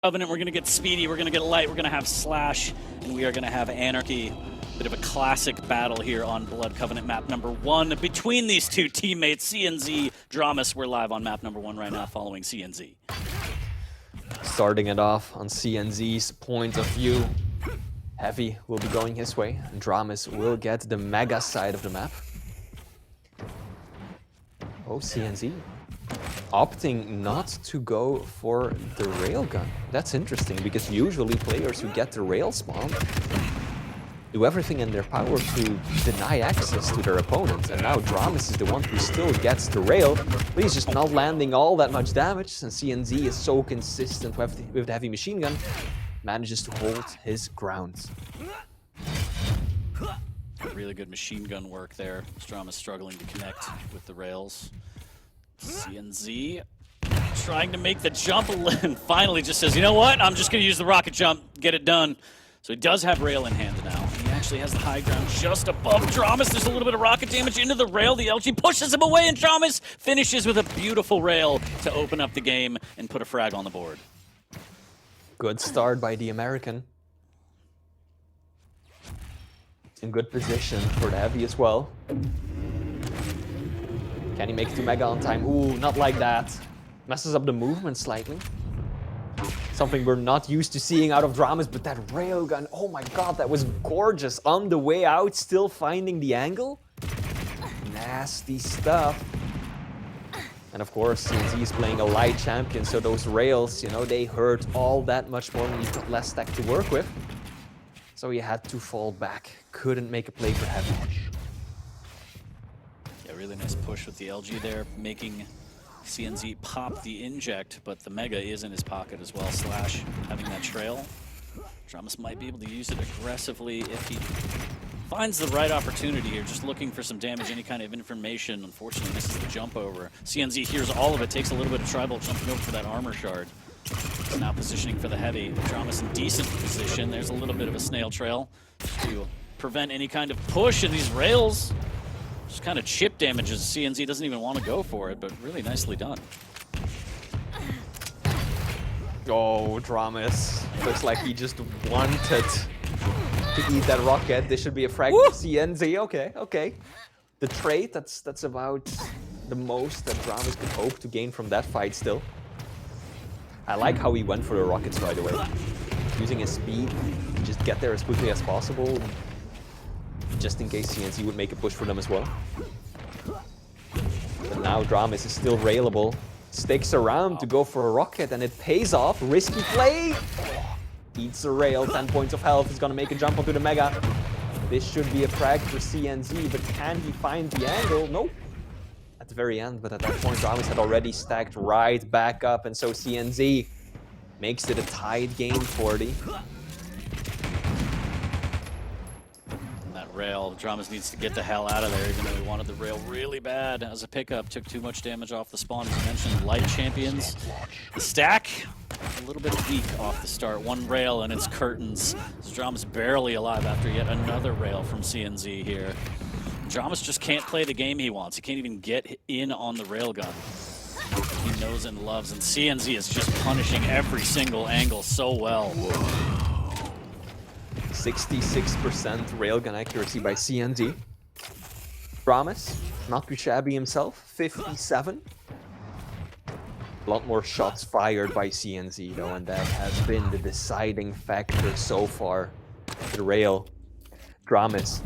Covenant, we're going to get Speedy, we're going to get Light, we're going to have Slash, and we are going to have Anarchy. Bit of a classic battle here on Blood Covenant map number 1 between these two teammates, CNZ, dramiS. We're live on map number 1 right now following CNZ. Starting it off on CNZ's point of view. Heavy will be going his way, and dramiS will get the mega side of the map. Oh, CNZ opting not to go for the railgun. That's interesting, because usually players who get the rail spawn do everything in their power to deny access to their opponent. And now dramiS is the one who still gets the rail, but he's just not landing all that much damage, and CNZ is so consistent with the heavy machine gun, manages to hold his ground. Really good machine gun work there. dramiS struggling to connect with the rails. CNZ trying to make the jump and finally just says, you know what, I'm just going to use the rocket jump, get it done. So he does have rail in hand now. He actually has the high ground just above dramiS. There's a little bit of rocket damage into the rail. The LG pushes him away, and dramiS finishes with a beautiful rail to open up the game and put a frag on the board. Good start by the American. In good position for the heavy as well. Can he make it to Mega on time? Ooh, not like that. Messes up the movement slightly. Something we're not used to seeing out of dramiS, but that railgun, oh my god, that was gorgeous. On the way out, still finding the angle. Nasty stuff. And of course, CNZ is playing a light champion, so those rails, you know, they hurt all that much more when you've got less stack to work with. So he had to fall back. Couldn't make a play for heavy. Yeah, really nice push with the LG there, making CNZ pop the inject, but the Mega is in his pocket as well. Slash having that trail. dramiS might be able to use it aggressively if he finds the right opportunity here, just looking for some damage, any kind of information. Unfortunately, misses the jump over. CNZ hears all of it, takes a little bit of tribal, jumping over for that armor shard. He's now positioning for the heavy. dramiS in decent position. There's a little bit of a snail trail to prevent any kind of push, and these rails just kind of chip damages. CNZ doesn't even want to go for it, but really nicely done. Oh, dramiS. Looks like he just wanted to eat that rocket. This should be a frag for CNZ. Okay, okay. The trade, that's about the most that dramiS could hope to gain from that fight still. I like how he went for the rockets, by the way. Using his speed, just get there as quickly as possible, just in case CNZ would make a push for them as well. But now dramiS is still railable. Sticks around to go for a rocket, and it pays off. Risky play. Eats a rail, 10 points of health. He's gonna make a jump onto the Mega. This should be a frag for CNZ, but can he find the angle? Nope. At the very end, but at that point, dramiS had already stacked right back up, and so CNZ makes it a tied game 40. Rail. dramiS needs to get the hell out of there, even though he wanted the rail really bad as a pickup. Took too much damage off the spawn. As you mentioned, light champions. The stack, a little bit weak off the start. One rail and it's curtains. So dramiS barely alive after yet another rail from CNZ here. dramiS just can't play the game he wants. He can't even get in on the railgun he knows and loves. And CNZ is just punishing every single angle so well. 66% railgun accuracy by CNZ. dramiS, not too shabby himself, 57. A lot more shots fired by CNZ though, and that has been the deciding factor so far. The rail, dramiS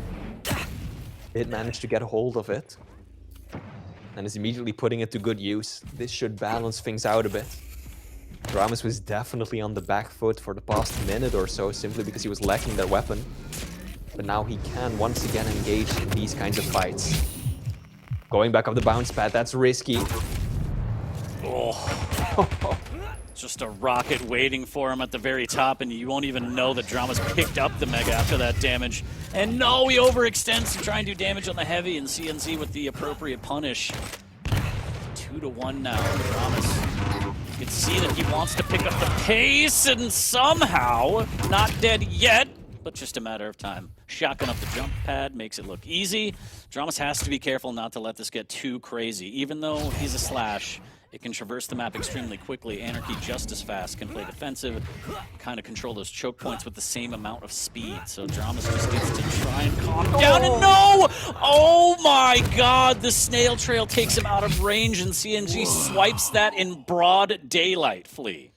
did manage to get a hold of it, and is immediately putting it to good use. This should balance things out a bit. dramiS was definitely on the back foot for the past minute or so, simply because he was lacking that weapon. But now he can once again engage in these kinds of fights. Going back up the bounce pad, that's risky. Oh. Just a rocket waiting for him at the very top, and you won't even know that dramiS picked up the Mega after that damage. And no, he overextends to try and do damage on the heavy, and CNZ with the appropriate punish. 2-1 now, dramiS. You can see that he wants to pick up the pace, and somehow, not dead yet, but just a matter of time. Shotgun up the jump pad, makes it look easy. dramiS has to be careful not to let this get too crazy. Even though he's a Slash, It can traverse the map extremely quickly. Anarchy just as fast, can play defensive, kind of control those choke points with the same amount of speed. So dramiS just needs to try and calm down. And no! Oh my god, the snail trail takes him out of range, and CNG swipes that in broad daylight, Flea.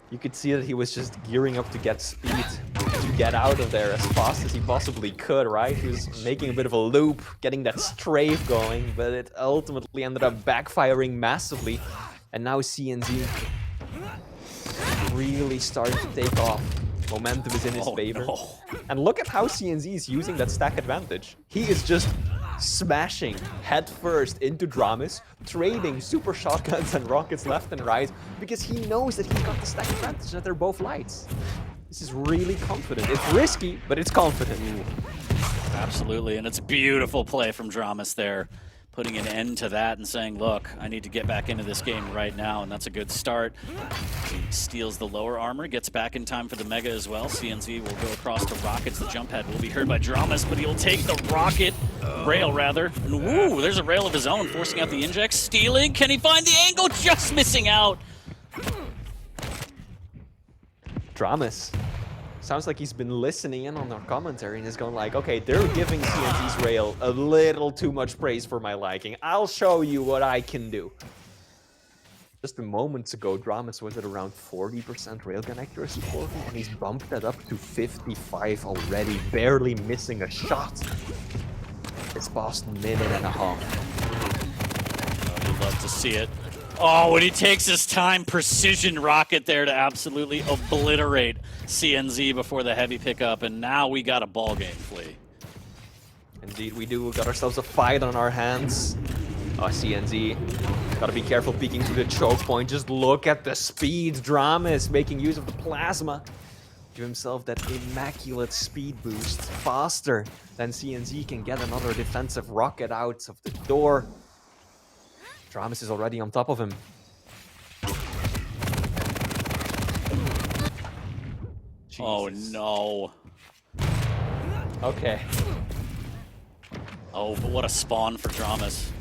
You could see that he was just gearing up to get speed, to get out of there as fast as he possibly could, right? He was making a bit of a loop, getting that strafe going, but it ultimately ended up backfiring massively. And now CNZ really starting to take off. Momentum is in his favor. No. And look at how CNZ is using that stack advantage. He is just smashing head first into dramiS, trading super shotguns and rockets left and right, because he knows that he's got the stack advantage, that they're both lights. This is really confident. It's risky, but it's confident. Absolutely, and it's a beautiful play from dramiS there, putting an end to that and saying, look, I need to get back into this game right now, and that's a good start. He steals the lower armor, gets back in time for the Mega as well. CNZ will go across to rockets. The jump pad will be heard by dramiS, but he'll take the rocket, rail rather. And woo, there's a rail of his own, forcing out the inject, stealing. Can he find the angle? Just missing out. dramiS sounds like he's been listening in on our commentary and is going like, okay, they're giving CNZ's rail a little too much praise for my liking. I'll show you what I can do. Just a moments ago, dramiS was at around 40% railgun accuracy for him, and he's bumped that up to 55 already, barely missing a shot. This past minute and a half. Oh, you'd love to see it. Oh, when he takes his time, precision rocket there to absolutely obliterate CNZ before the heavy pickup, and now we got a ball game, Flea. Indeed, we do. We got ourselves a fight on our hands. Oh, CNZ. Gotta be careful peeking through the choke point. Just look at the speed. dramiS making use of the plasma. Give himself that immaculate speed boost. Faster than CNZ can get another defensive rocket out of the door. dramiS is already on top of him. Jesus. Oh, no. Okay. Oh, but what a spawn for dramiS.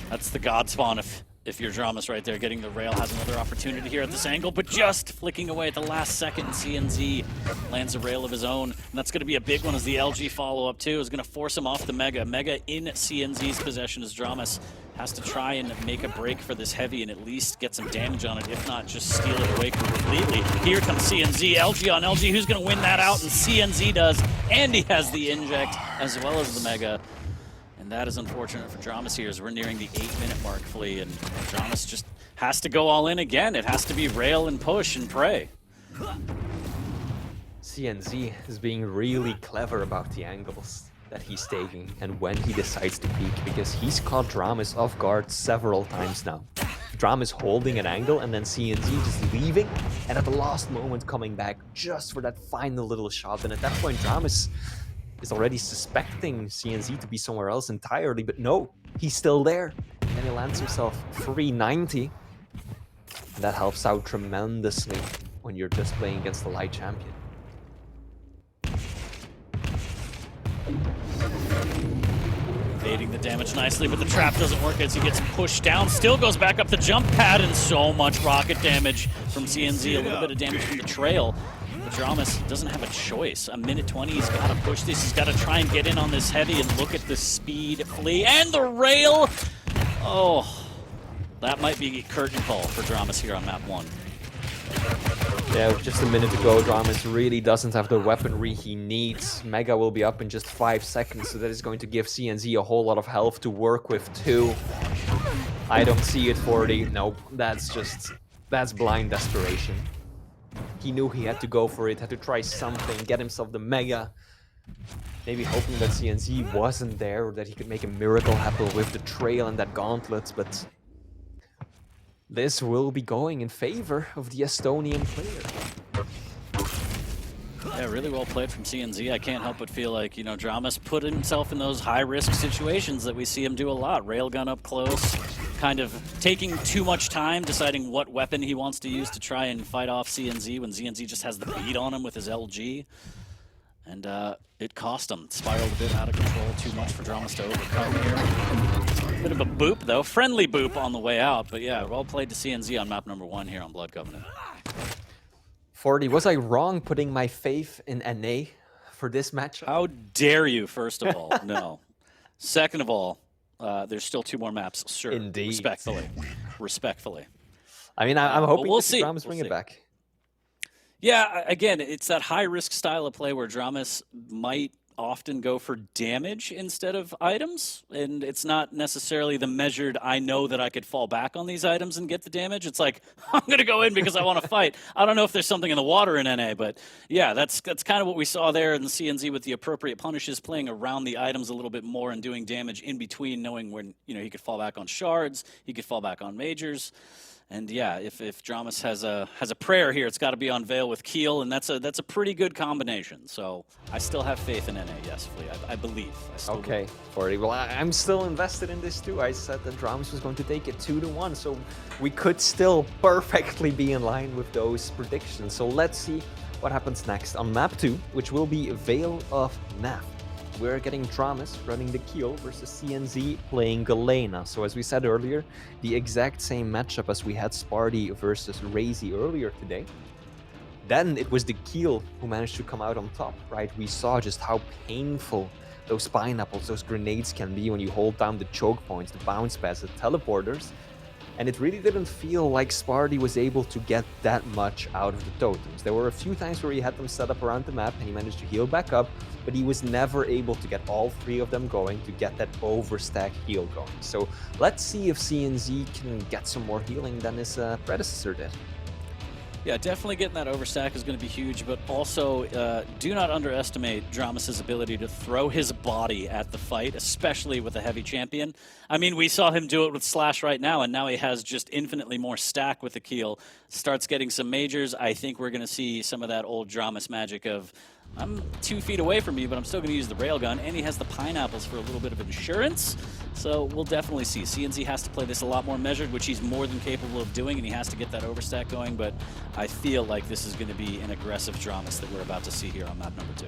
That's the god spawn if you're dramiS right there. Getting the rail, has another opportunity here at this angle, but just flicking away at the last second. CNZ lands a rail of his own, and that's going to be a big one as the LG follow-up too is going to force him off the Mega. Mega in CNZ's possession as dramiS has to try and make a break for this heavy and at least get some damage on it, if not just steal it away completely. Here comes CNZ, LG on LG. Who's going to win that out? And CNZ does, and he has the inject as well as the Mega. And that is unfortunate for dramiS here as we're nearing the 8-minute mark, Flea, and dramiS just has to go all in again. It has to be rail and push and pray. CNZ is being really clever about the angles that he's taking and when he decides to peek, because he's caught dramiS off guard several times now. dramiS holding an angle and then CNZ just leaving and at the last moment coming back just for that final little shot. And at that point, dramiS is already suspecting CNZ to be somewhere else entirely, but no, he's still there. And he lands himself 390. And that helps out tremendously when you're just playing against the light champion. Evading the damage nicely, but the trap doesn't work as he gets pushed down. Still goes back up the jump pad, and so much rocket damage from CNZ. A little bit of damage from the trail. But dramiS doesn't have a choice. A minute 20, he's got to push this. He's got to try and get in on this heavy and look at the speed, Flea, and the rail. Oh, that might be a curtain call for dramiS here on map 1. Yeah, with just a minute to go, dramiS really doesn't have the weaponry he needs. Mega will be up in just 5 seconds, so that is going to give CNZ a whole lot of health to work with too. I don't see it, 40. Nope, that's blind desperation. He knew he had to go for it, had to try something, get himself the Mega. Maybe hoping that CNZ wasn't there, or that he could make a miracle happen with the trail and that gauntlet, but this will be going in favor of the Estonian player. Yeah, really well played from CNZ. I can't help but feel like, you know, dramiS put himself in those high-risk situations that we see him do a lot. Railgun up close, kind of taking too much time, deciding what weapon he wants to use to try and fight off CNZ when CNZ just has the beat on him with his LG. And it cost him. Spiraled a bit out of control, too much for dramiS to overcome here. Bit of a boop, though. Friendly boop on the way out. But yeah, well played to CNZ on map number 1 here on Blood Covenant. 40, was I wrong putting my faith in NA for this matchup? How dare you, first of all? No. Second of all, there's still 2 more maps, sir. Indeed. Respectfully. Respectfully. I mean, I'm hoping we'll that see. dramiS bring it back. Yeah, again, it's that high-risk style of play where dramiS might often go for damage instead of items, and it's not necessarily the measured, I know that I could fall back on these items and get the damage. It's like, I'm going to go in because I want to fight. I don't know if there's something in the water in NA, but yeah, that's kind of what we saw there in the CNZ with the appropriate punishes, playing around the items a little bit more and doing damage in between, knowing when, you know, he could fall back on shards, he could fall back on majors. And yeah, if dramiS has a prayer here, it's got to be on Veil with Keel, and that's a pretty good combination. So I still have faith in NA. Yes, Flea, I believe. I still Okay, 40. Well, I'm still invested in this too. I said that dramiS was going to take it 2-1, so we could still perfectly be in line with those predictions. So let's see what happens next on map 2, which will be Veil of Nath. We're getting dramiS running the Keel versus CNZ playing Galena. So as we said earlier, the exact same matchup as we had Sparty versus Razy earlier today. Then it was the Keel who managed to come out on top, right? We saw just how painful those pineapples, those grenades can be when you hold down the choke points, the bounce pads, the teleporters. And it really didn't feel like Sparty was able to get that much out of the totems. There were a few times where he had them set up around the map and he managed to heal back up, but he was never able to get all 3 of them going to get that overstack heal going. So let's see if CNZ can get some more healing than his predecessor did. Yeah, definitely getting that overstack is going to be huge, but also do not underestimate dramiS's ability to throw his body at the fight, especially with a heavy champion. I mean, we saw him do it with Slash right now, and now he has just infinitely more stack with the Keel. Starts getting some majors. I think we're going to see some of that old dramiS magic of, I'm 2 feet away from you, but I'm still going to use the railgun, and he has the pineapples for a little bit of insurance. So we'll definitely see. CNZ has to play this a lot more measured, which he's more than capable of doing, and he has to get that overstack going, but I feel like this is going to be an aggressive dramiS that we're about to see here on map number 2.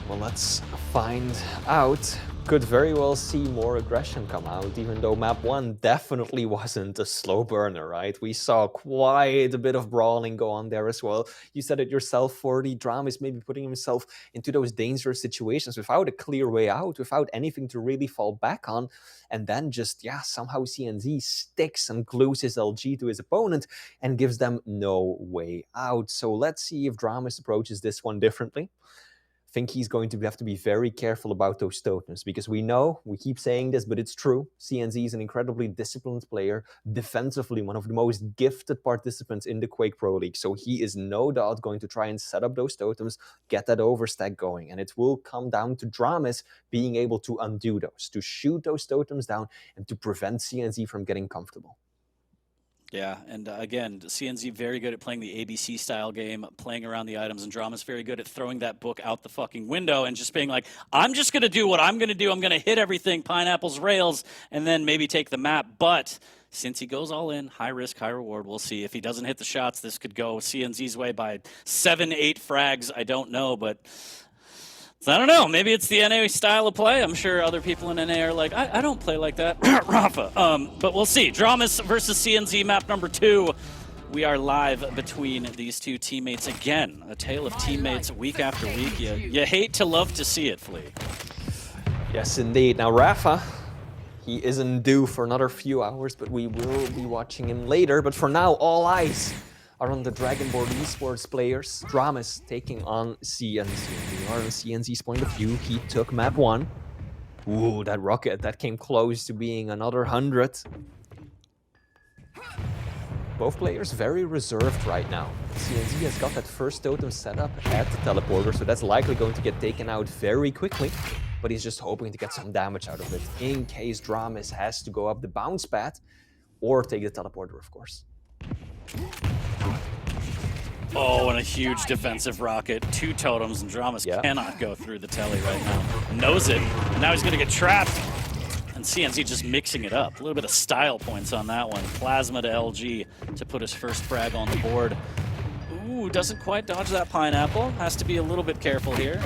Well, let's find out. Could very well see more aggression come out, even though map 1 definitely wasn't a slow burner, right? We saw quite a bit of brawling go on there as well. You said it yourself, 40. dramiS maybe putting himself into those dangerous situations without a clear way out, without anything to really fall back on, and then just, yeah, somehow CNZ sticks and glues his LG to his opponent and gives them no way out. So let's see if dramiS approaches this one differently. Think he's going to have to be very careful about those totems, because we know, we keep saying this, but it's true, CNZ is an incredibly disciplined player, defensively one of the most gifted participants in the Quake Pro League, so he is no doubt going to try and set up those totems, get that overstack going, and it will come down to dramiS being able to undo those, to shoot those totems down, and to prevent CNZ from getting comfortable. Yeah, and again, CNZ very good at playing the ABC style game, playing around the items, and dramiS very good at throwing that book out the fucking window and just being like, I'm just going to do what I'm going to do. I'm going to hit everything, pineapples, rails, and then maybe take the map. But since he goes all in, high risk, high reward, we'll see. If he doesn't hit the shots, this could go CNZ's way by 7-8 frags. I don't know, but I don't know. Maybe it's the NA style of play. I'm sure other people in NA are like, I don't play like that, Rafa. But we'll see. dramiS versus CNZ map number 2. We are live between these two teammates again. A tale of teammates week after week. You hate to love to see it, Flea. Yes, indeed. Now, Rafa, he isn't due for another few hours, but we will be watching him later. But for now, all eyes are on the Dragonboard esports players. dramiS taking on CNZ. We are on CNZ's point of view. He took map 1. Ooh, that rocket, that came close to being another 100. Both players very reserved right now. CNZ has got that first totem set up at the teleporter, so that's likely going to get taken out very quickly. But he's just hoping to get some damage out of it in case dramiS has to go up the bounce pad or take the teleporter, of course. Oh, and a huge defensive rocket. 2 totems, and dramiS cannot go through the telly right now. Knows it, and now he's going to get trapped. And CNZ just mixing it up. A little bit of style points on that one. Plasma to LG to put his first frag on the board. Ooh, doesn't quite dodge that pineapple. Has to be a little bit careful here.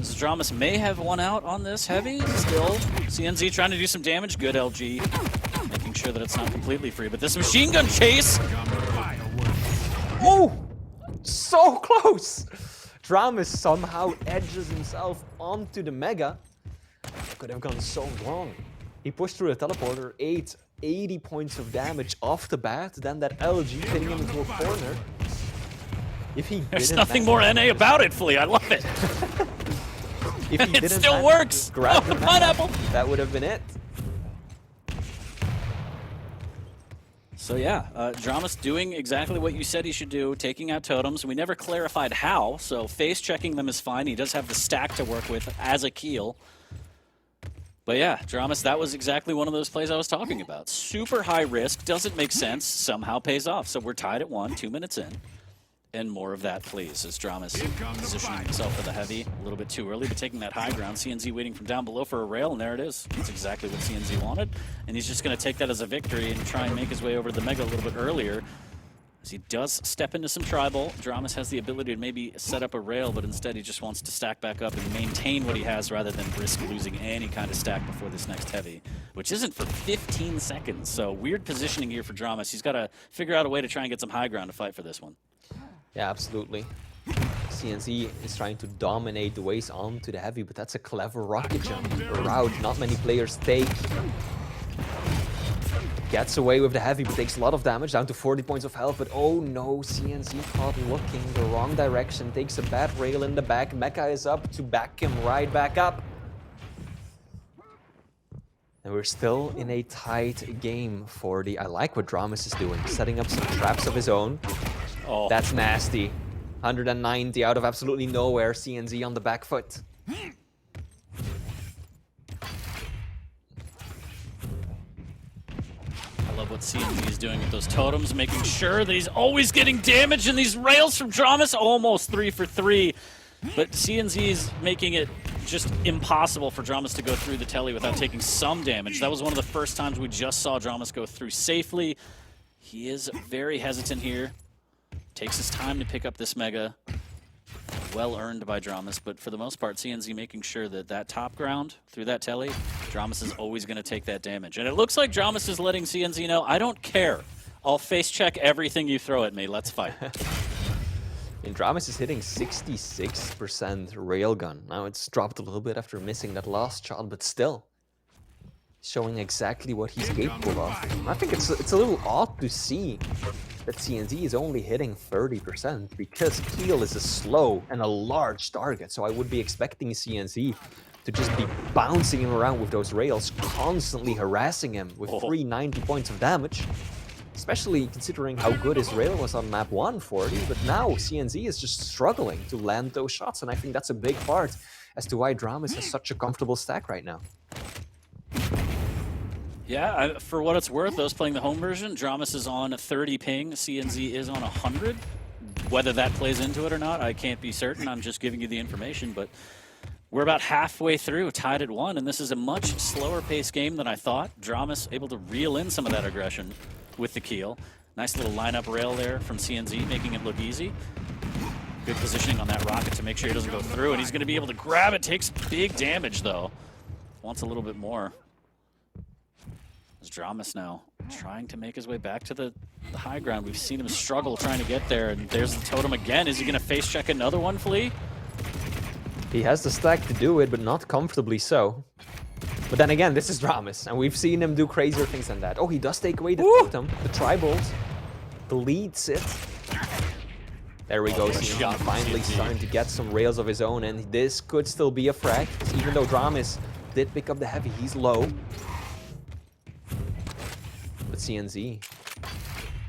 dramiS may have won out on this heavy. Still, CNZ trying to do some damage. Good LG, making sure that it's not completely free. But this machine gun chase. Oh, so close. dramiS somehow edges himself onto the Mega. Could have gone so wrong. He pushed through the teleporter, 80 points of damage off the bat, then that LG pinning him into a corner. If he There's nothing more NA about it, Flea. I love it. If he It still works. Grab the pineapple. That would have been it. So yeah, dramiS doing exactly what you said he should do, taking out totems. We never clarified how, so face checking them is fine. He does have the stack to work with as a keel. But yeah, dramiS, that was exactly one of those plays I was talking about. Super high risk, doesn't make sense, somehow pays off. So we're tied at 1, 2 minutes in. And more of that, please, as dramiS positioning himself for the heavy. A little bit too early, but taking that high ground. CNZ waiting from down below for a rail, and there it is. That's exactly what CNZ wanted. And he's just going to take that as a victory and try and make his way over to the Mega a little bit earlier. As he does step into some tribal, dramiS has the ability to maybe set up a rail, but instead he just wants to stack back up and maintain what he has rather than risk losing any kind of stack before this next heavy, which isn't for 15 seconds. So weird positioning here for dramiS. He's got to figure out a way to try and get some high ground to fight for this one. Yeah, absolutely. CNZ is trying to dominate the ways onto the heavy, but that's a clever rocket jump. A route not many players take. Gets away with the heavy, but takes a lot of damage, down to 40 points of health. But oh no, CNZ caught looking the wrong direction. Takes a bad rail in the back. Mecha is up to back him right back up. And we're still in a tight game for the... I like what dramiS is doing, setting up some traps of his own. Oh. That's nasty. 190 out of absolutely nowhere. CNZ on the back foot. I love what CNZ is doing with those totems, making sure that he's always getting damage, and these rails from dramiS, almost 3 for 3. But CNZ is making it just impossible for dramiS to go through the telly without taking some damage. That was one of the first times we just saw dramiS go through safely. He is very hesitant here. Takes his time to pick up this Mega. Well earned by dramiS, but for the most part, CNZ making sure that that top ground through that telly, dramiS is always going to take that damage. And it looks like dramiS is letting CNZ know, I don't care. I'll face check everything you throw at me. Let's fight. And dramiS is hitting 66% railgun. Now it's dropped a little bit after missing that last shot, but still showing exactly what he's capable of. I think it's a little odd to see that CNZ is only hitting 30% because Keel is a slow and a large target. So I would be expecting CNZ to just be bouncing him around with those rails, constantly harassing him with 390 points of damage. Especially considering how good his rail was on map 140, but now CNZ is just struggling to land those shots, and I think that's a big part as to why dramiS has such a comfortable stack right now. Yeah, for what it's worth, those playing the home version, dramiS is on 30 ping, CNZ is on 100. Whether that plays into it or not, I can't be certain. I'm just giving you the information, but we're about halfway through, tied at 1, and this is a much slower paced game than I thought. dramiS able to reel in some of that aggression with the keel. Nice little lineup rail there from CNZ, making it look easy. Good positioning on that rocket to make sure he doesn't go through, and he's going to be able to grab it. Takes big damage, though. Wants a little bit more. There's dramiS now trying to make his way back to the high ground. We've seen him struggle trying to get there, and there's the totem again. Is he going to face check another one, Flea? He has the stack to do it, but not comfortably so. But then again, this is dramiS, and we've seen him do crazier things than that. Oh, he does take away the totem, the tribals, deletes it. There we go, CNZ finally starting to get some rails of his own, and this could still be a frag, even though dramiS did pick up the heavy, he's low. But CNZ,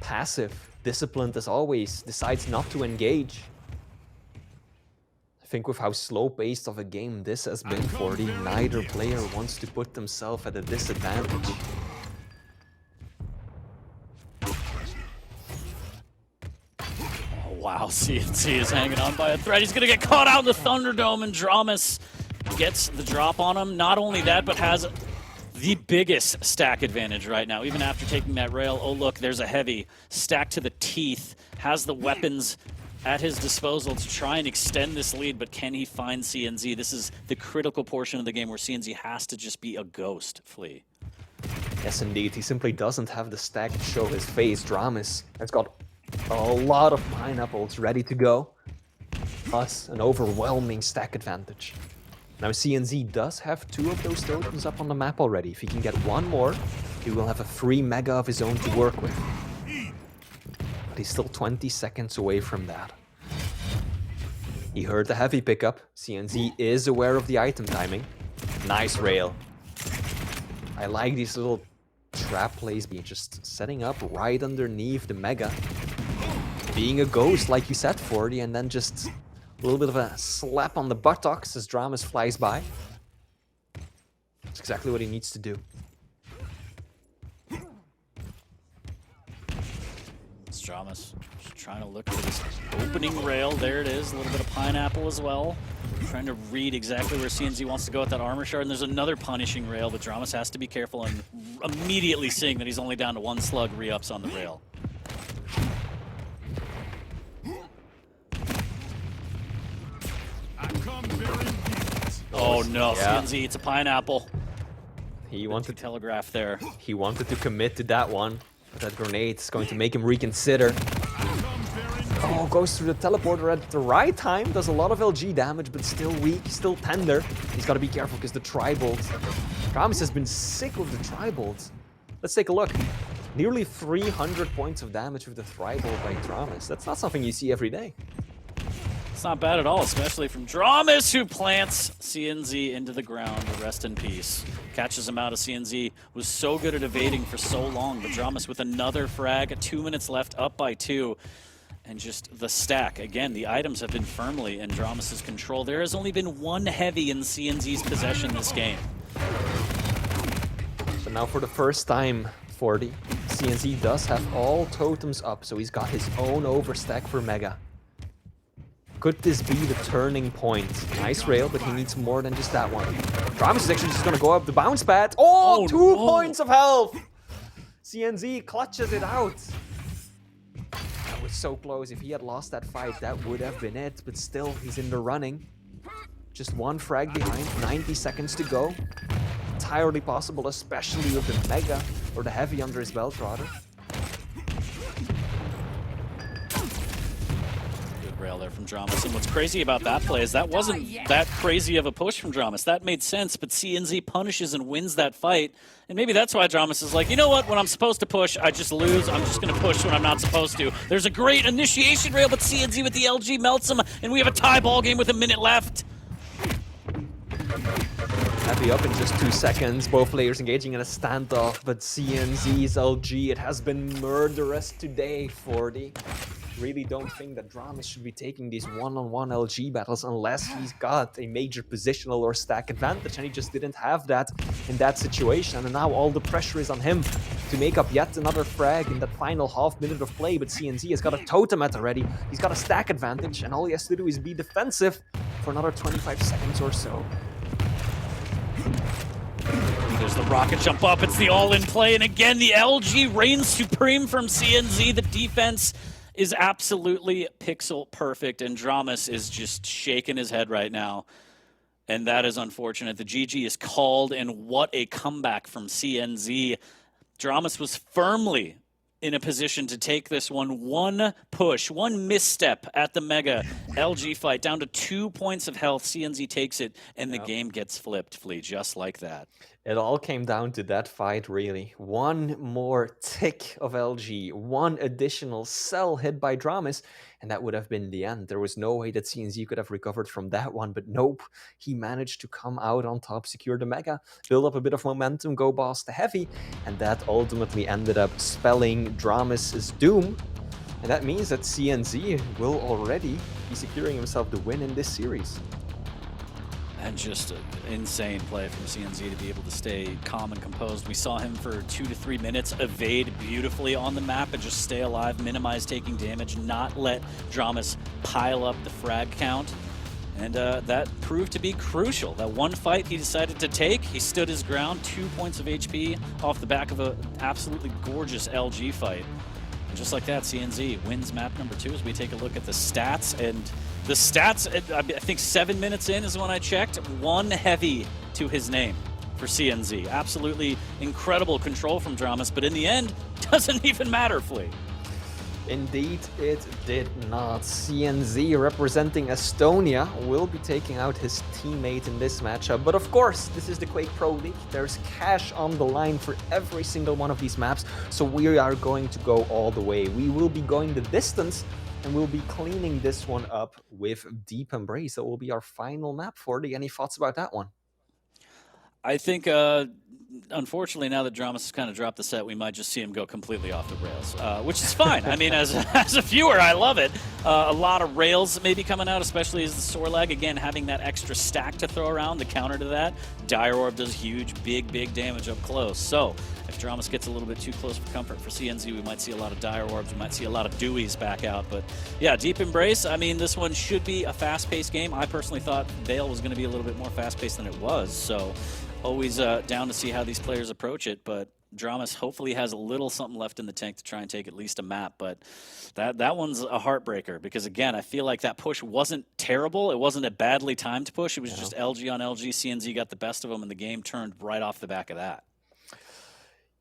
passive, disciplined as always, decides not to engage. I think with how slow-paced of a game this has been for the neither player wants to put themselves at a disadvantage. Oh, wow, CNZ is hanging on by a thread. He's going to get caught out in the Thunderdome, and dramiS gets the drop on him. Not only that, but has the biggest stack advantage right now, even after taking that rail. Oh, look, there's a heavy stack to the teeth, has the weapons at his disposal to try and extend this lead, but can he find CNZ? This is the critical portion of the game where CNZ has to just be a ghost, Flea. Yes, indeed. He simply doesn't have the stack to show his face. dramiS has got a lot of pineapples ready to go, plus an overwhelming stack advantage. Now, CNZ does have 2 of those totems up on the map already. If he can get 1 more, he will have a free mega of his own to work with. But he's still 20 seconds away from that. He heard the heavy pickup. CNZ is aware of the item timing. Nice rail. I like these little trap plays, being just setting up right underneath the mega. Being a ghost, like you said, 40, and then just a little bit of a slap on the buttocks as dramiS flies by. That's exactly what he needs to do. It's dramiS just trying to look for this opening rail. There it is, a little bit of pineapple as well. Trying to read exactly where CNZ wants to go with that armor shard, and there's another punishing rail, but dramiS has to be careful, and immediately seeing that he's only down to 1 slug, re-ups on the rail. Oh no, yeah. CNZ, it's a pineapple. He wanted to telegraph there. He wanted to commit to that one, but that grenade is going to make him reconsider. Oh, goes through the teleporter at the right time, does a lot of LG damage, but still weak, still tender. He's got to be careful because the tri-bolt. dramiS has been sick with the tri-bolt. Let's take a look. Nearly 300 points of damage with the tri-bolt by dramiS. That's not something you see every day. It's not bad at all, especially from dramiS, who plants CNZ into the ground. Rest in peace. Catches him out of CNZ. Was so good at evading for so long, but dramiS with another frag. 2 minutes left, up by 2. And just the stack. Again, the items have been firmly in dramiS's control. There has only been 1 heavy in CNZ's possession this game. So now for the first time, 40, CNZ does have all totems up, so he's got his own overstack for Mega. Could this be the turning point? Nice rail, but he needs more than just that one. dramiS is actually just going to go up the bounce pad. Oh, 2 points of health! CNZ clutches it out. That was so close. If he had lost that fight, that would have been it. But still, he's in the running. Just 1 frag behind, 90 seconds to go. Entirely possible, especially with the Mega, or the Heavy under his belt, rather. Rail there from dramiS, and what's crazy about that play is that wasn't that crazy of a push from dramiS. That made sense, but CNZ punishes and wins that fight, and maybe that's why dramiS is like, you know what, when I'm supposed to push, I just lose. I'm just going to push when I'm not supposed to. There's a great initiation rail, but CNZ with the LG melts him, and we have a tie ball game with a minute left. Heavy up in just 2 seconds, both players engaging in a standoff, but CNZ's LG, it has been murderous today, 40. Really don't think that dramiS should be taking these one-on-one LG battles unless he's got a major positional or stack advantage, and he just didn't have that in that situation. And now all the pressure is on him to make up yet another frag in that final half minute of play, but CNZ has got a totem at already. He's got a stack advantage, and all he has to do is be defensive for another 25 seconds or so. There's the rocket jump up, it's the all-in play, and again the LG reigns supreme from CNZ. The defense is absolutely pixel perfect, and dramiS is just shaking his head right now. And that is unfortunate. The GG is called, and what a comeback from CNZ. dramiS was firmly in a position to take this one push, 1 misstep at the Mega LG fight, down to 2 points of health. CNZ takes it, and the game gets flipped, Flea, just like that. It all came down to that fight, really. 1 more tick of LG, 1 additional cell hit by dramiS, and that would have been the end. There was no way that CNZ could have recovered from that one, but nope. He managed to come out on top, secure the Mega, build up a bit of momentum, go boss the Heavy, and that ultimately ended up spelling dramis's doom. And that means that CNZ will already be securing himself the win in this series. And just an insane play from CNZ to be able to stay calm and composed. We saw him for 2 to 3 minutes evade beautifully on the map and just stay alive, minimize taking damage, not let dramiS pile up the frag count. And that proved to be crucial. That 1 fight he decided to take, he stood his ground, 2 points of HP off the back of an absolutely gorgeous LG fight. Just like that, CNZ wins map number 2 as we take a look at the stats. And the stats, I think 7 minutes in is when I checked, 1 heavy to his name for CNZ. Absolutely incredible control from dramiS, but in the end, doesn't even matter, Flea. Indeed, it did not. CNZ, representing Estonia, will be taking out his teammate in this matchup. But of course, this is the Quake Pro League. There's cash on the line for every single one of these maps, so we are going to go all the way. We will be going the distance, and we'll be cleaning this one up with Deep Embrace. That will be our final map for the. Any thoughts about that one? I think, unfortunately, now that dramiS has kind of dropped the set, we might just see him go completely off the rails, which is fine. I mean, as a viewer, I love it. A lot of rails maybe coming out, especially as the Sorlag, again, having that extra stack to throw around, the counter to that. Dire Orb does huge, big damage up close. So if dramiS gets a little bit too close for comfort for CNZ, we might see a lot of Dire Orbs. We might see a lot of Deweys back out. But yeah, Deep Embrace, I mean, this one should be a fast-paced game. I personally thought Vale was going to be a little bit more fast-paced than it was. So always down to see how these players approach it, but dramiS hopefully has a little something left in the tank to try and take at least a map, but that one's a heartbreaker because, again, I feel like that push wasn't terrible. It wasn't a badly timed push. It was just LG on LG. CNZ got the best of them, and the game turned right off the back of that.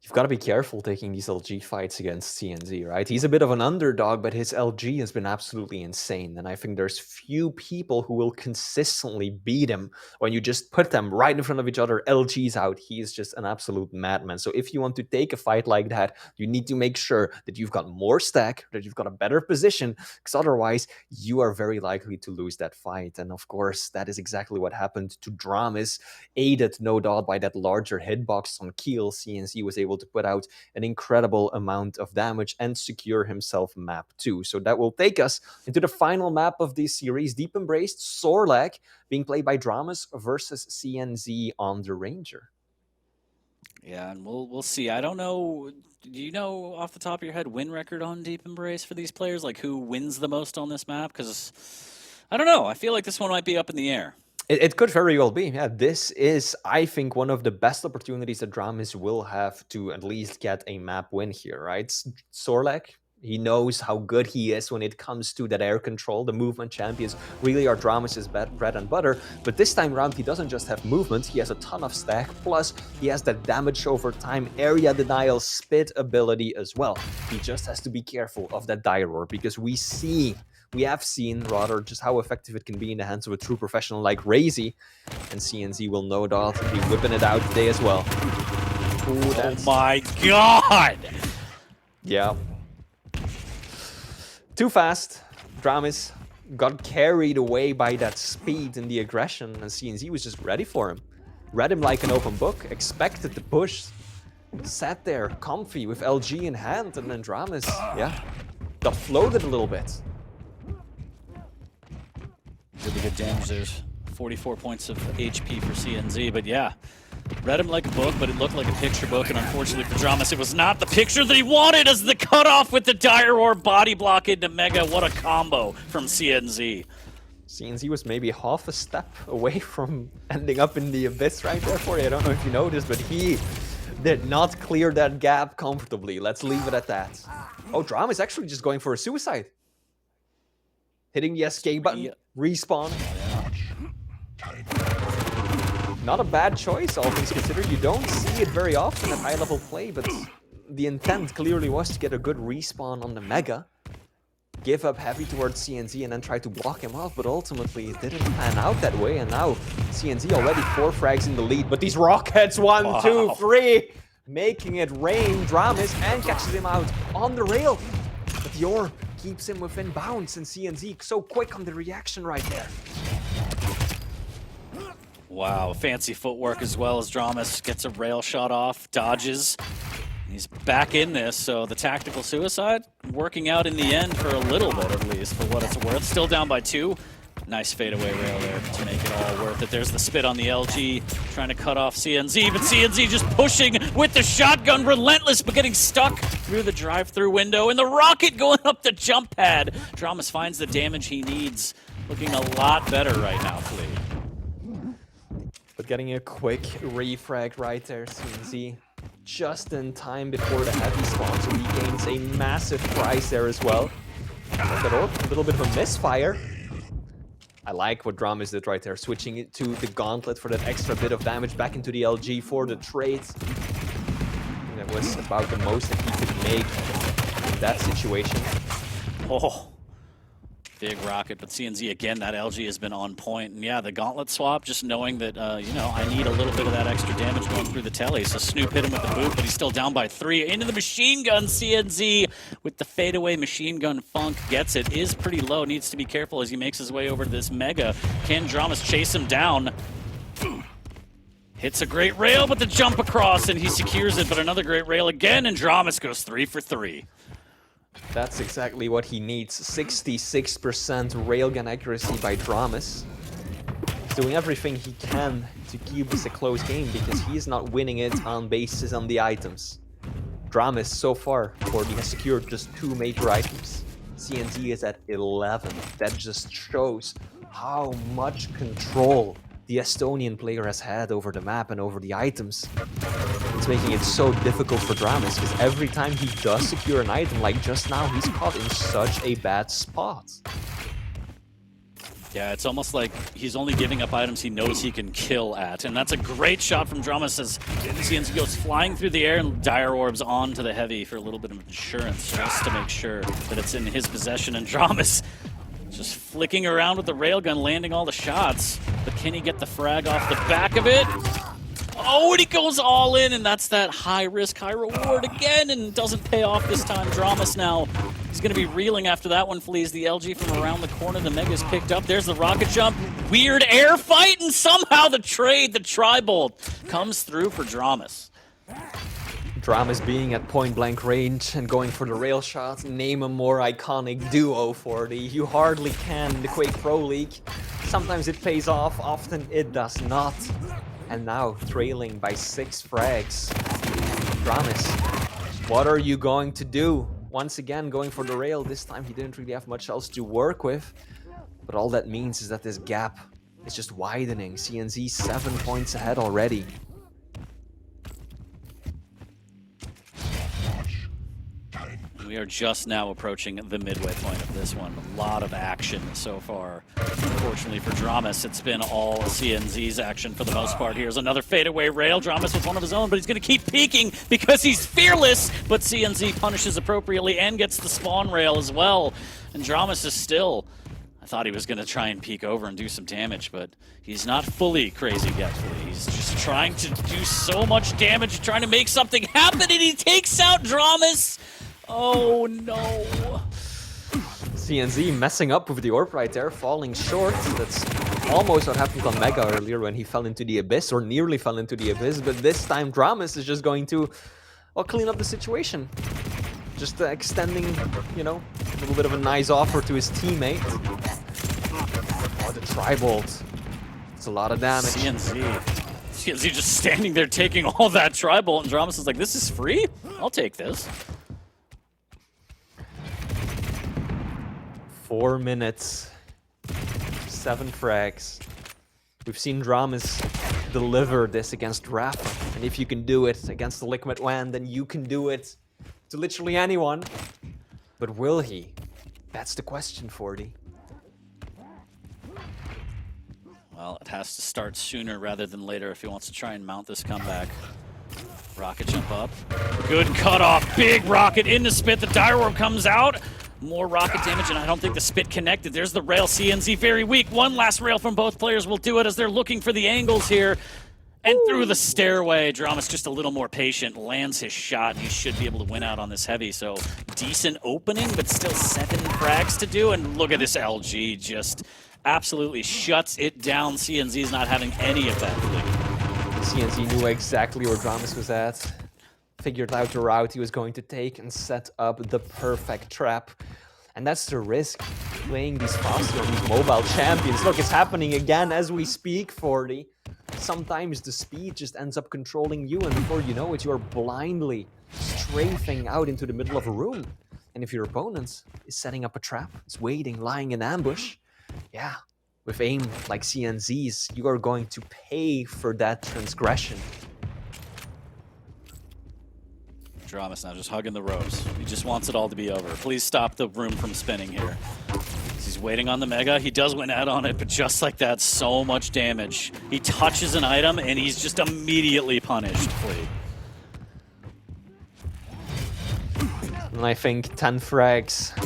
You've got to be careful taking these LG fights against CNZ, right? He's a bit of an underdog, but his LG has been absolutely insane. And I think there's few people who will consistently beat him when you just put them right in front of each other. LG's out. He is just an absolute madman. So if you want to take a fight like that, you need to make sure that you've got more stack, that you've got a better position, because otherwise you are very likely to lose that fight. And of course, that is exactly what happened to dramiS, aided no doubt by that larger hitbox on Keel. CNZ was able to put out an incredible amount of damage and secure himself map 2. So that will take us into the final map of this series, Deep Embrace, Sorlag, being played by dramiS versus CNZ on the Ranger. Yeah, and we'll see. I don't know. Do you know off the top of your head win record on Deep Embrace for these players? Like who wins the most on this map? Because I don't know. I feel like this one might be up in the air. It could very well be. Yeah, this is, I think, one of the best opportunities that dramiS will have to at least get a map win here, right? Sorlag, he knows how good he is when it comes to that air control. The movement champions really are dramiS's bread and butter. But this time around, he doesn't just have movement, he has a ton of stack. Plus, he has that damage over time, area denial, spit ability as well. He just has to be careful of that Dire Orb, because we have seen, rather, just how effective it can be in the hands of a true professional like Razy, and CNZ will no doubt be whipping it out today as well. Ooh, oh my god! Yeah. Too fast. dramiS got carried away by that speed and the aggression, and CNZ was just ready for him. Read him like an open book, expected the push, sat there comfy with LG in hand, and then dramiS, yeah, got floated a little bit. Really good damage. There's 44 points of HP for CNZ, but yeah, read him like a book, but it looked like a picture book, and unfortunately for dramiS, it was not the picture that he wanted as the cutoff with the Dire Orb body block into Mega. What a combo from CNZ. CNZ was maybe half a step away from ending up in the abyss right there for you. I don't know if you noticed, but he did not clear that gap comfortably. Let's leave it at that. Oh, dramiS actually just going for a suicide. Hitting the escape button, respawn. Not a bad choice, all things considered. You don't see it very often at high-level play, but the intent clearly was to get a good respawn on the Mega. Give up heavy towards CNZ and then try to block him off, but ultimately it didn't pan out that way, and now CNZ already 4 frags in the lead, but these rockets, 1, 2, 3, making it rain. dramiS and catches him out on the rail, but the orb keeps him within bounds, and CNZ so quick on the reaction right there. Wow, fancy footwork as well as dramiS gets a rail shot off, dodges. He's back in this, so the tactical suicide working out in the end for a little bit at least, for what it's worth. Still down by 2. Nice fadeaway rail there to make it all worth it. There's the spit on the LG, trying to cut off CNZ, but CNZ just pushing with the shotgun, relentless, but getting stuck through the drive-through window, and the rocket going up the jump pad. dramiS finds the damage he needs. Looking a lot better right now, Flea. But getting a quick refrag right there, CNZ just in time before the heavy spawn, so he gains a massive prize there as well. A little bit of a misfire. I like what dramiS did right there, switching it to the gauntlet for that extra bit of damage back into the LG for the trade. That was about the most that he could make in that situation. Oh, big rocket, but CNZ again, that LG has been on point. And yeah, the gauntlet swap, just knowing that, you know, I need a little bit of that extra damage going through the telly. So Snoop hit him with the boot, but he's still down by 3. Into the machine gun, CNZ with the fadeaway machine gun funk gets it. Is pretty low, needs to be careful as he makes his way over to this Mega. Can dramiS chase him down? Hits a great rail, but the jump across, and he secures it. But another great rail again, and dramiS goes 3 for 3. That's exactly what he needs. 66% railgun accuracy by dramiS. He's doing everything he can to keep this a close game because he is not winning it on basis on the items. dramiS so far, he has secured just 2 major items. CNZ is at 11. That just shows how much control the Estonian player has had over the map and over the items. It's making it so difficult for dramiS because every time he does secure an item, like just now, he's caught in such a bad spot. Yeah, it's almost like he's only giving up items he knows he can kill at. And that's a great shot from dramiS as CNZ goes flying through the air and Dire Orbs onto the heavy for a little bit of insurance just to make sure that it's in his possession. And dramiS just flicking around with the railgun, landing all the shots. But can he get the frag off the back of it? Oh, and he goes all in, and that's that high risk, high reward again, and doesn't pay off this time. dramiS now, he's going to be reeling after that one, flees the LG from around the corner. The Mega's picked up. There's the rocket jump. Weird air fight, and somehow the trade, the tri-bolt, comes through for dramiS. dramiS being at point-blank range and going for the rail shots. Name a more iconic duo for the you hardly can in the Quake Pro League. Sometimes it pays off, often it does not. And now trailing by 6 frags. dramiS, what are you going to do? Once again going for the rail. This time he didn't really have much else to work with. But all that means is that this gap is just widening. CNZ 7 points ahead already. We are just now approaching the midway point of this one. A lot of action so far. Unfortunately for dramiS, it's been all CNZ's action for the most part. Here's another fadeaway rail. dramiS with one of his own, but he's going to keep peeking because he's fearless. But CNZ punishes appropriately and gets the spawn rail as well. And dramiS is still... I thought he was going to try and peek over and do some damage, but he's not fully crazy yet. He's just trying to do so much damage, trying to make something happen, and he takes out dramiS. Oh no! CNZ messing up with the orb right there, falling short. That's almost what happened on Mega earlier when he fell into the abyss, or nearly fell into the abyss. But this time dramiS is just going to, well, clean up the situation. Just extending, you know, a little bit of a nice offer to his teammate. Oh, the tri-bolt. It's a lot of damage. CNZ just standing there taking all that tri-bolt, and dramiS is like, this is free? I'll take this. 4 minutes, 7 frags. We've seen dramiS deliver this against Rafa, and if you can do it against the Liquid Wand, then you can do it to literally anyone. But will he? That's the question, 40. Well, it has to start sooner rather than later if he wants to try and mount this comeback. Rocket jump up. Good cutoff. Big rocket into spit. The Dire Orb comes out. More rocket damage, and I don't think the spit connected. There's the rail. CNZ very weak. One last rail from both players will do it as they're looking for the angles here. And through the stairway, dramiS just a little more patient, lands his shot, and he should be able to win out on this heavy. So decent opening, but still 7 frags to do. And look at this LG, just absolutely shuts it down. CNZ's not having any of that lead. CNZ knew exactly where dramiS was at. Figured out the route he was going to take and set up the perfect trap. And that's the risk, playing these faster, these mobile champions. Look, it's happening again as we speak, 40. Sometimes the speed just ends up controlling you, and before you know it, you're blindly strafing out into the middle of a room. And if your opponent is setting up a trap, is waiting, lying in ambush, yeah, with aim like CNZ's, you are going to pay for that transgression. dramiS now just hugging the ropes. He just wants it all to be over. Please stop the room from spinning here. He's waiting on the Mega. He does win out on it, but just like that, so much damage. He touches an item, and he's just immediately punished. Flea. And I think 10 frags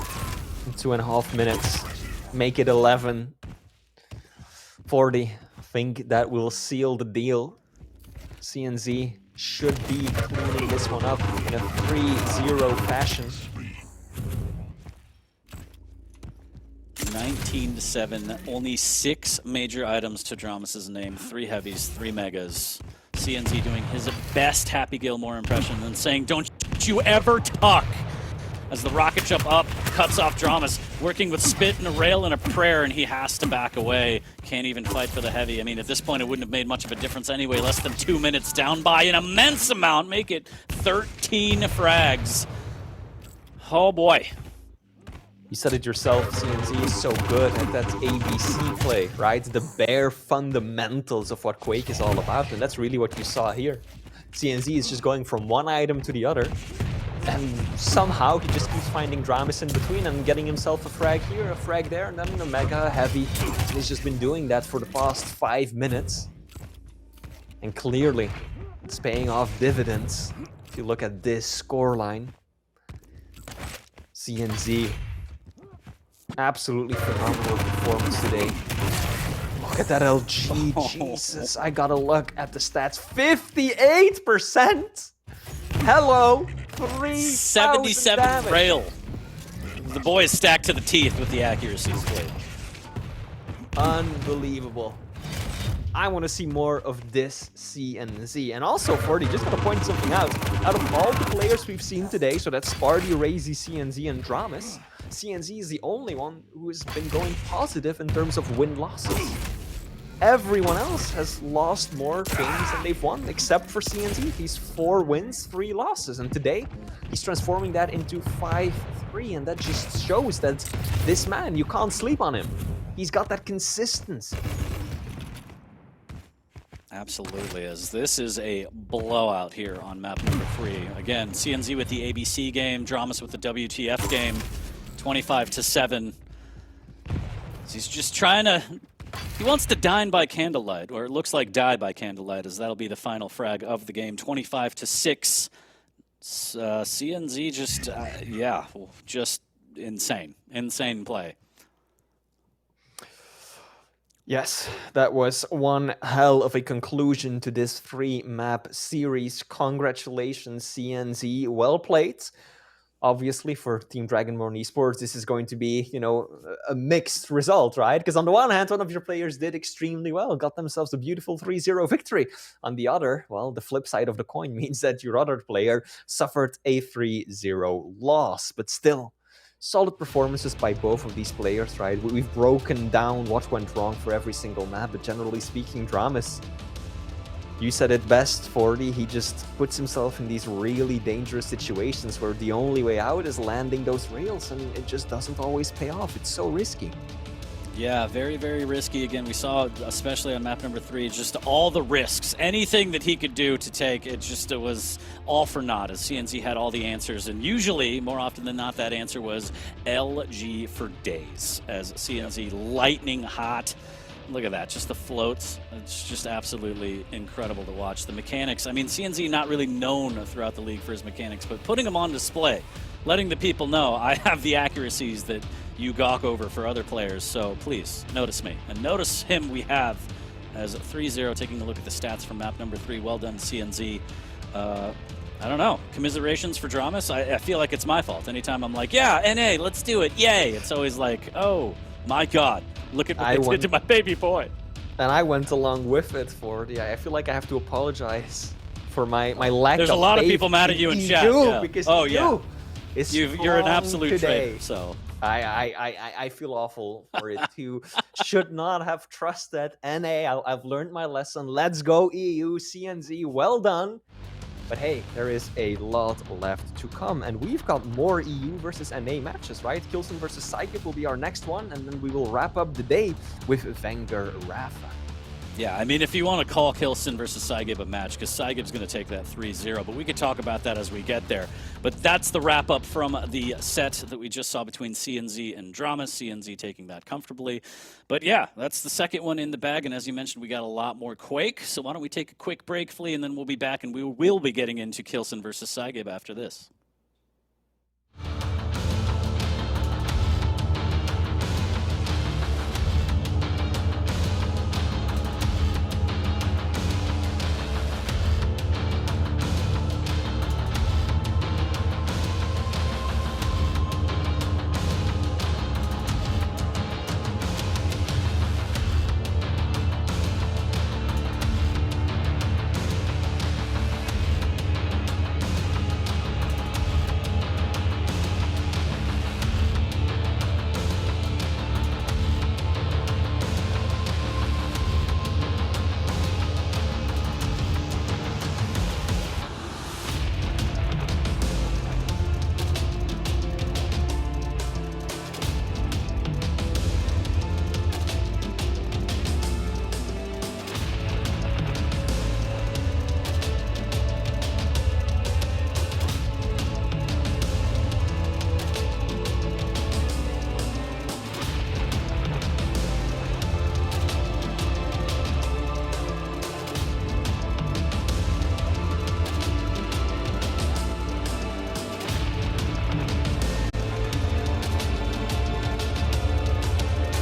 in 2.5 minutes make it 11. 40. I think that will seal the deal. CNZ should be cleaning this one up in a 3-0 fashion. 19-7. Only 6 major items to dramiS's name. 3 heavies, 3 megas. CNZ doing his best Happy Gilmore impression and saying, "Don't you ever tuck." As the rocket jump up, cuts off dramiS, working with spit and a rail and a prayer, and he has to back away. Can't even fight for the heavy. I mean, at this point, it wouldn't have made much of a difference anyway. Less than 2 minutes, down by an immense amount. Make it 13 frags. Oh boy. You said it yourself, CNZ is so good at that ABC play, right? The bare fundamentals of what Quake is all about, and that's really what you saw here. CNZ is just going from one item to the other, and somehow he just keeps finding dramiS in between and getting himself a frag here, a frag there, and then a mega heavy. And he's just been doing that for the past 5 minutes. And clearly, it's paying off dividends. If you look at this scoreline, CNZ, absolutely phenomenal performance today. Look at that LG, Jesus, I gotta look at the stats. 58%! Hello! 77 damage. rail. The boy is stacked to the teeth with the accuracies played. Unbelievable. I want to see more of this CNZ. And also, 40, just gotta point something out. Out of all the players we've seen today, so that's Sparty, Razy, CNZ, and dramiS, CNZ is the only one who has been going positive in terms of win-losses. Everyone else has lost more games than they've won, except for CNZ. He's 4 wins, 3 losses, and today he's transforming that into 5-3, and that just shows that this man, you can't sleep on him. He's got that consistency. Absolutely, as this is a blowout here on map number 3. Again, CNZ with the ABC game, dramiS with the WTF game, 25-7. He's just trying to... He wants to dine by candlelight, or it looks like die by candlelight, as that'll be the final frag of the game. 25-6. CNZ just, yeah, just insane. Insane play. Yes, that was one hell of a conclusion to this 3-map series. Congratulations, CNZ. Well played. Obviously, for Team Dragonborn Esports, this is going to be, you know, a mixed result, right? Because on the one hand, one of your players did extremely well, got themselves a beautiful 3-0 victory. On the other, well, the flip side of the coin means that your other player suffered a 3-0 loss. But still, solid performances by both of these players, right? We've broken down what went wrong for every single map, but generally speaking, dramiS, you said it best, 40. He just puts himself in these really dangerous situations where the only way out is landing those rails, and it just doesn't always pay off. It's so risky. Yeah, very, very risky. Again, we saw, especially on map number 3, just all the risks. Anything that he could do to take, it was all for naught, as CNZ had all the answers. And usually, more often than not, that answer was LG for days, as CNZ lightning hot. Look at that, just the floats. It's just absolutely incredible to watch. The mechanics, I mean, CNZ not really known throughout the league for his mechanics, but putting them on display, letting the people know I have the accuracies that you gawk over for other players, so please, notice me. And notice him we have as 3-0, taking a look at the stats from map number 3. Well done, CNZ. I don't know, commiserations for dramiS? I feel like it's my fault. Anytime I'm like, yeah, NA, let's do it, yay! It's always like, oh, my God. Look at what they did to my baby boy. And I went along with it, 40. I feel like I have to apologize for my lack of There's a lot of people mad at you in chat. Yeah. Because you're an absolute traitor. So I feel awful for it too. Should not have trusted NA. I've learned my lesson. Let's go EU, CNZ. Well done. But hey, there is a lot left to come, and we've got more EU versus NA matches, right? Kilson versus Psychic will be our next one, and then we will wrap up the day with Wenger Rafa. Yeah, I mean, if you want to call Kilson versus Saigib a match, because Saigib's going to take that 3-0, but we could talk about that as we get there. But that's the wrap-up from the set that we just saw between CNZ and dramiS, CNZ taking that comfortably. But yeah, that's the second one in the bag, and as you mentioned, we got a lot more Quake, so why don't we take a quick break, Flea, and then we'll be back, and we will be getting into Kilson versus Saigib after this.